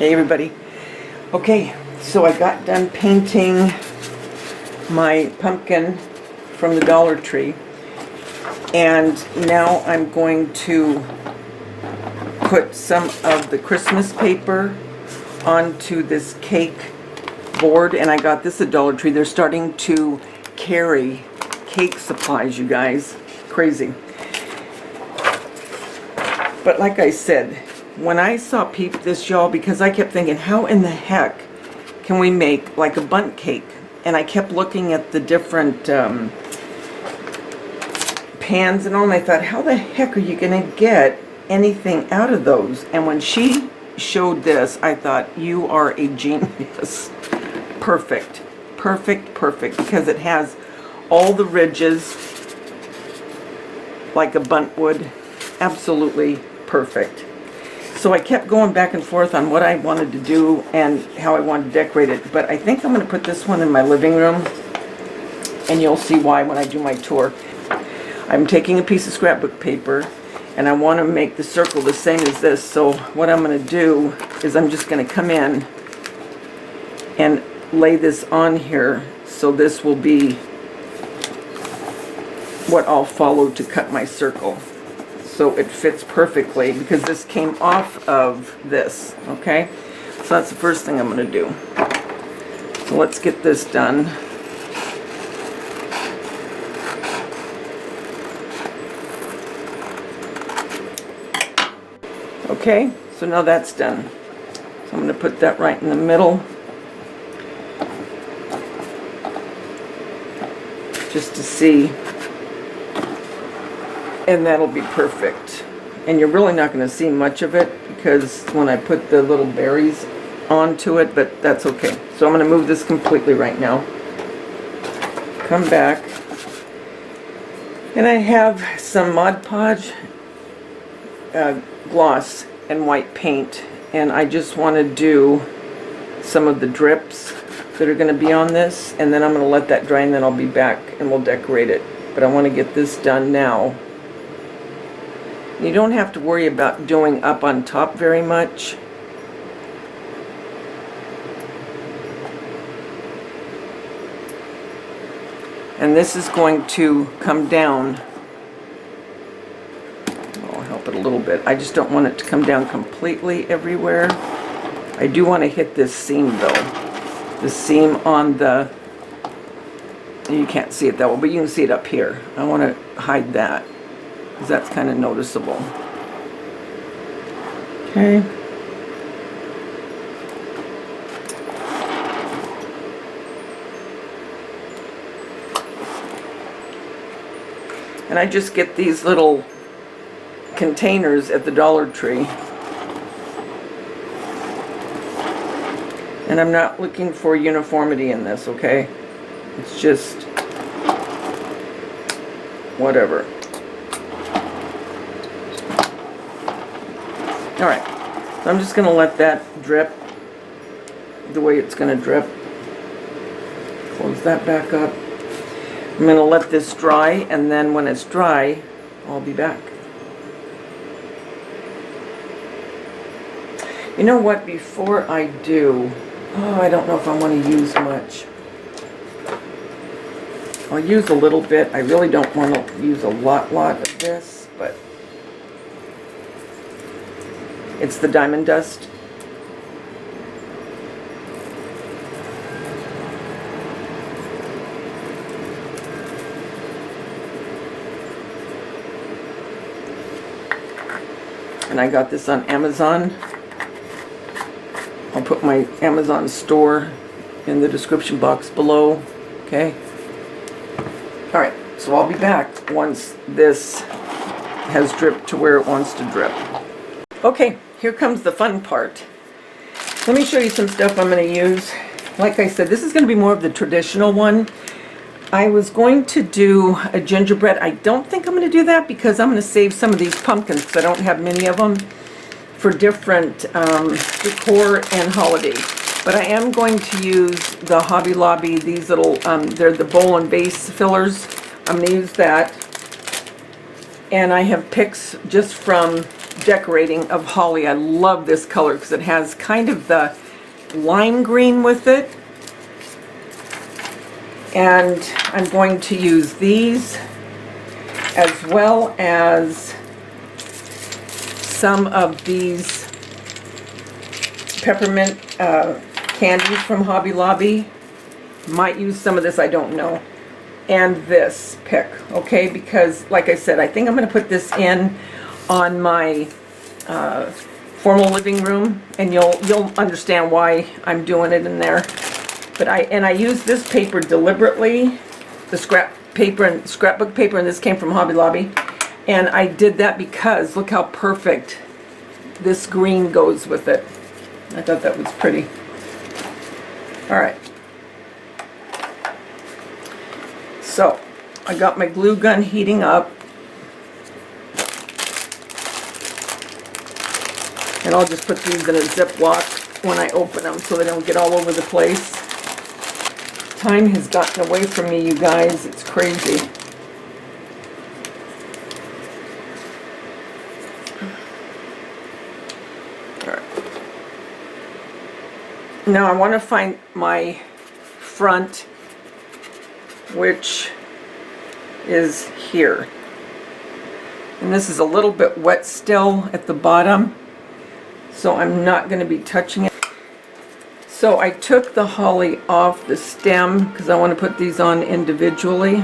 Hey everybody. Okay, so I got done painting my pumpkin from the Dollar Tree, and now I'm going to put some of the Christmas paper onto this cake board. And I got this at Dollar Tree. They're starting to carry cake supplies, you guys. Crazy. But like I said, when I saw Peepthisya'll, because I kept thinking, how in the heck can we make like a bundt cake? And I kept looking at the different pans and all, and I thought, how the heck are you going to get anything out of those? And when she showed this, I thought, you are a genius. Perfect. Perfect, perfect. Because it has all the ridges like a bundt would. Absolutely perfect. So I kept going back and forth on what I wanted to do and how I wanted to decorate it. But I think I'm going to put this one in my living room, and you'll see why when I do my tour. I'm taking a piece of scrapbook paper, and I want to make the circle the same as this. So what I'm going to do is I'm just going to come in and lay this on here. So this will be what I'll follow to cut my circle. So it fits perfectly because this came off of this, okay? So that's the first thing I'm going to do. So let's get this done. Okay, so now that's done. So I'm going to put that right in the middle, just to see. And that'll be perfect. And you're really not going to see much of it because when I put the little berries onto it, but that's okay. So I'm going to move this completely right now. Come back. And I have some Mod Podge gloss and white paint. And I just want to do some of the drips that are going to be on this. And then I'm going to let that dry, and then I'll be back and we'll decorate it. But I want to get this done now. You don't have to worry about doing up on top very much. And this is going to come down. I'll help it a little bit. I just don't want it to come down completely everywhere. I do want to hit this seam though. The seam on the, you can't see it that well, but you can see it up here. I want to hide that, because that's kind of noticeable. Okay. And I just get these little containers at the Dollar Tree. And I'm not looking for uniformity in this, okay? It's just whatever. Alright, so I'm just going to let that drip the way it's going to drip. Close that back up. I'm going to let this dry, and then when it's dry, I'll be back. You know what, before I do, I don't know if I want to use much. I'll use a little bit. I really don't want to use a lot of this, but it's the diamond dust. And I got this on Amazon. I'll put my Amazon store in the description box below. Okay? Alright, so I'll be back once this has dripped to where it wants to drip. Okay, here comes the fun part. Let me show you some stuff I'm going to use. Like I said, this is going to be more of the traditional one. I was going to do a gingerbread. I don't think I'm going to do that because I'm going to save some of these pumpkins, because I don't have many of them, for different decor and holiday. But I am going to use the Hobby Lobby, these little, they're the bowl and vase fillers. I'm going to use that. And I have picks just from decorating of holly. I love this color because it has kind of the lime green with it. And I'm going to use these as well as some of these peppermint candies from Hobby Lobby. Might use some of this, I don't know. And this pick, okay? Because, like I said, I think I'm going to put this in on my formal living room, and you'll understand why I'm doing it in there. But I use this paper deliberately, the scrapbook paper, and this came from Hobby Lobby. And I did that because look how perfect this green goes with it. I thought that was pretty. All right. So I got my glue gun heating up. And I'll just put these in a Ziploc when I open them so they don't get all over the place. Time has gotten away from me, you guys. It's crazy. All right. Now I want to find my front, which is here. And this is a little bit wet still at the bottom, so I'm not going to be touching it. So I took the holly off the stem because I want to put these on individually.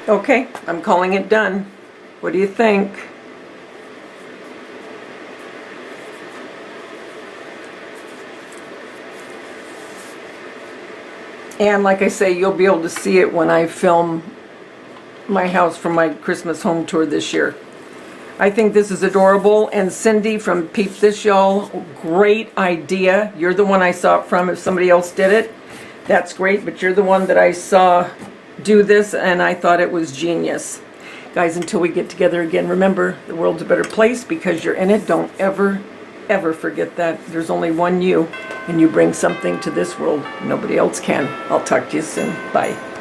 Okay, I'm calling it done. What do you think? And like I say, you'll be able to see it when I film my house for my Christmas home tour this year. I think this is adorable. And Cindy from Peepthisya'll, great idea. You're the one I saw it from. If somebody else did it, that's great. But you're the one that I saw do this, and I thought it was genius. Guys, until we get together again, remember, the world's a better place because you're in it. Don't ever, ever forget that. There's only one you, and you bring something to this world nobody else can. I'll talk to you soon. Bye.